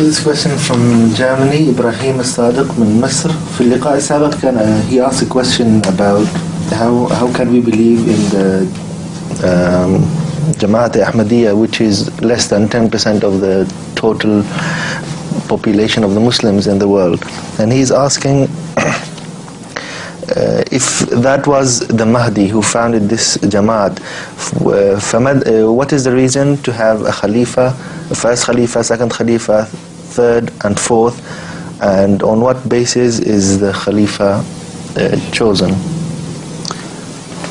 This question from Germany, Ibrahim As-Sadiq من مصر. في اللقاء السابق كان he asked a question about how can we believe in the Jamaat Ahmadiyya, which is less than 10% of the total population of the Muslims in the world. And he's asking if that was the Mahdi who founded this Jamaat, what is the reason to have a Khalifa, first Khalifa, second Khalifa, third and fourth, and on what basis is the Khalifa chosen?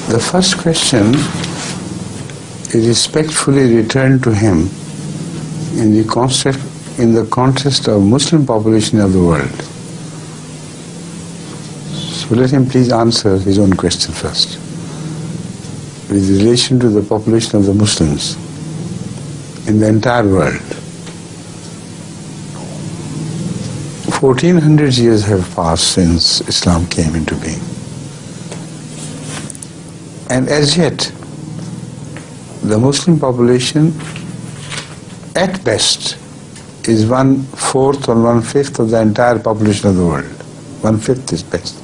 The first question is respectfully returned to him in the context of Muslim population of the world. So let him please answer his own question first, with relation to the population of the Muslims in the entire world. 1400 years have passed since Islam came into being. And as yet, the Muslim population at best is 1/4 or 1/5 of the entire population of the world. 1/5 is best.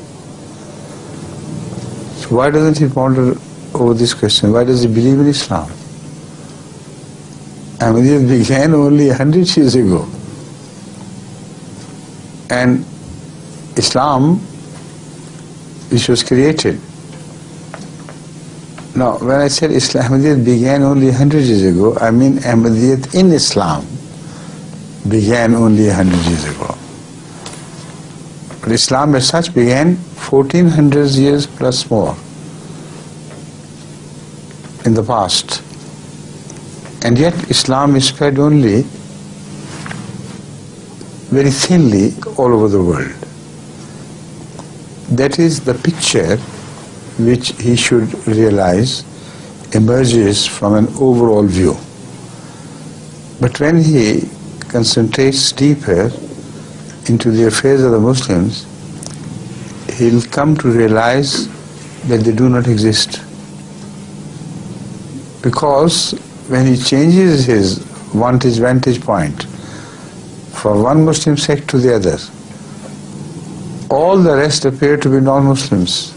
So why doesn't he ponder over this question? Why does he believe in Islam? Ahmadiyya began only 100 years ago. And Islam, which was created. Now, when I said Ahmadiyya began only 100 years ago, I mean Ahmadiyya in Islam began only 100 years ago. But Islam as such began 1400 years plus more in the past. And yet Islam is spread only very thinly all over the world. That is the picture which he should realize emerges from an overall view. But when he concentrates deeper into the affairs of the Muslims, he'll come to realize that they do not exist. Because when he changes his vantage point from one Muslim sect to the other, all the rest appear to be non-Muslims.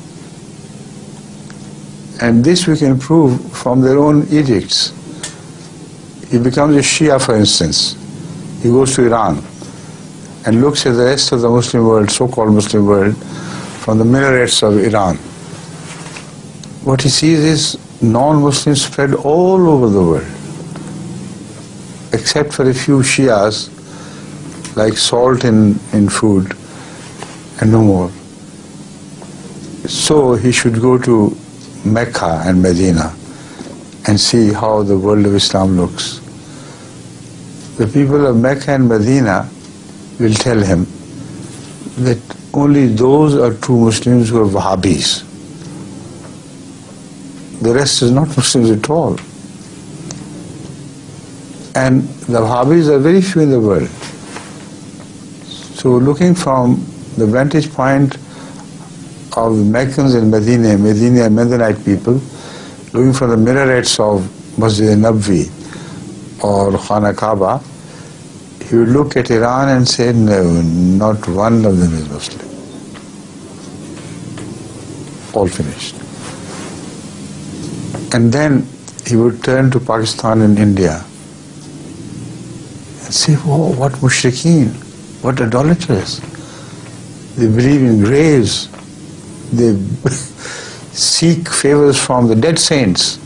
And this we can prove from their own edicts. He becomes a Shia, for instance. He goes to Iran and looks at the rest of the Muslim world, so-called Muslim world, from the minarets of Iran. What he sees is non-Muslims spread all over the world, except for a few Shias, like salt in food, and no more. So he should go to Mecca and Medina and see how the world of Islam looks. The people of Mecca and Medina will tell him that only those are true Muslims who are Wahhabis. The rest is not Muslims at all. And the Wahhabis are very few in the world. So looking from the vantage point of the Meccans and Medina and Medinite people, looking from the minarets of Masjid al-Nabwi or Khana Kaaba, he would look at Iran and say, no, not one of them is Muslim. All finished. And then he would turn to Pakistan and India and say, oh, what mushrikeen, what idolaters. They believe in graves. They seek favors from the dead saints.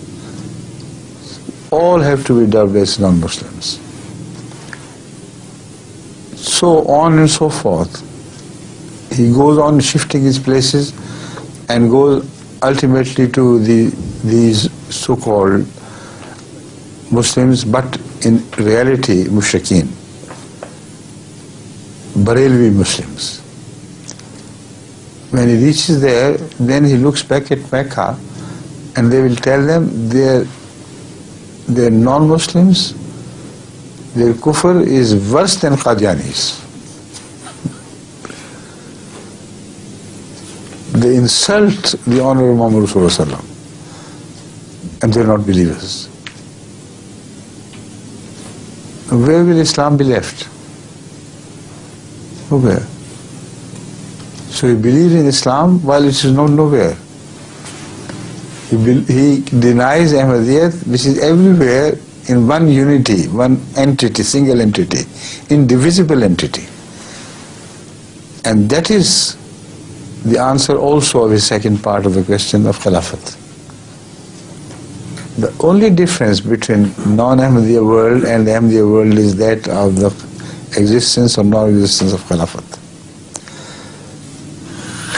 All have to be dubbed as non-Muslims. So on and so forth. He goes on shifting his places and goes ultimately to these so-called Muslims, but in reality mushrikeen, Barelvi Muslims. When he reaches there, then he looks back at Mecca and they will tell them they're non-Muslims, their kufr is worse than Qadianis. They insult the honor of Muhammad Rasulullah and they're not believers. Where will Islam be left? Nowhere. So he believes in Islam while it is not nowhere. He denies Ahmadiyyat, which is everywhere in one unity, one entity, single entity, indivisible entity. And that is the answer also of the second part of the question of Khilafat. The only difference between non-Ahmadiyya world and the Ahmadiyya world is that of the existence or non-existence of Khilafat.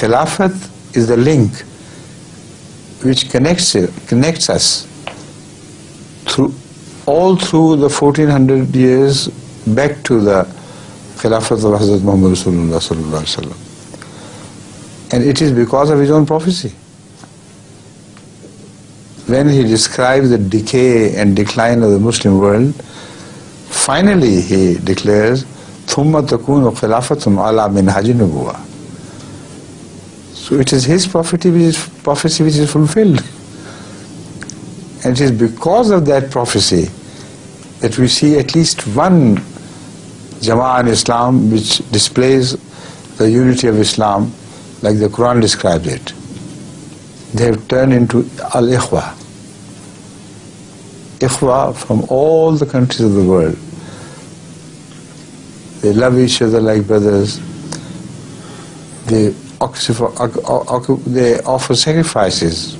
Khilafat is the link which connects us through the 1400 years back to the Khilafat of Hazrat Muhammad Rasulullah sallallahu alaihi wasallam. And it is because of his own prophecy. When he describes the decay and decline of the Muslim world, finally he declares, ثُمَّ تَكُونُ خِلَافَةٌ عَلَى مِنْهَجِ النُّبُوَّةِ. So it is his prophecy which is fulfilled. And it is because of that prophecy that we see at least one Jama'ah in Islam which displays the unity of Islam like the Quran describes it. They have turned into al-ikhwa. Ikhwa from all the countries of the world. They love each other like brothers. They offer sacrifices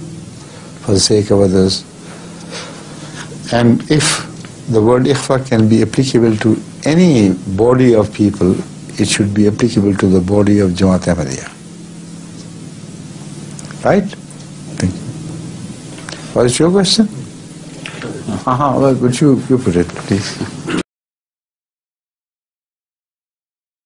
for the sake of others. And if the word ikhwa can be applicable to any body of people, it should be applicable to the body of Jamaat Ahmadiyya. Right? Thank you. What is your question? Well, would you put it, please?